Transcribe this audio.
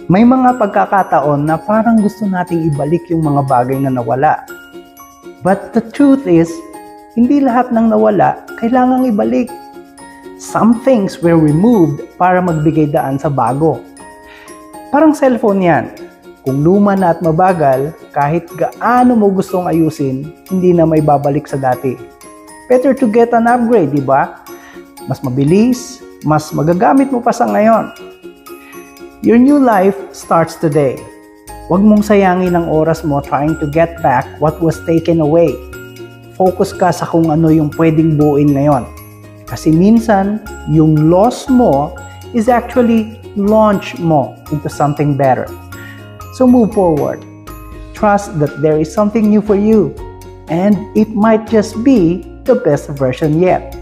May mga pagkakataon na parang gusto nating ibalik yung mga bagay na nawala. But the truth is, hindi lahat ng nawala kailangang ibalik. Some things were removed para magbigay daan sa bago. Parang cellphone yan. Kung luma na at mabagal, kahit gaano mo gustong ayusin, hindi na may babalik sa dati. Better to get an upgrade, di ba? Mas mabilis, mas magagamit mo pa sa ngayon. Your new life starts today. Huwag mong sayangin ang oras mo trying to get back what was taken away. Focus ka sa kung ano yung pwedeng buuin ngayon. Kasi minsan, yung loss mo is actually launch mo into something better. So move forward. Trust that there is something new for you. And it might just be the best version yet.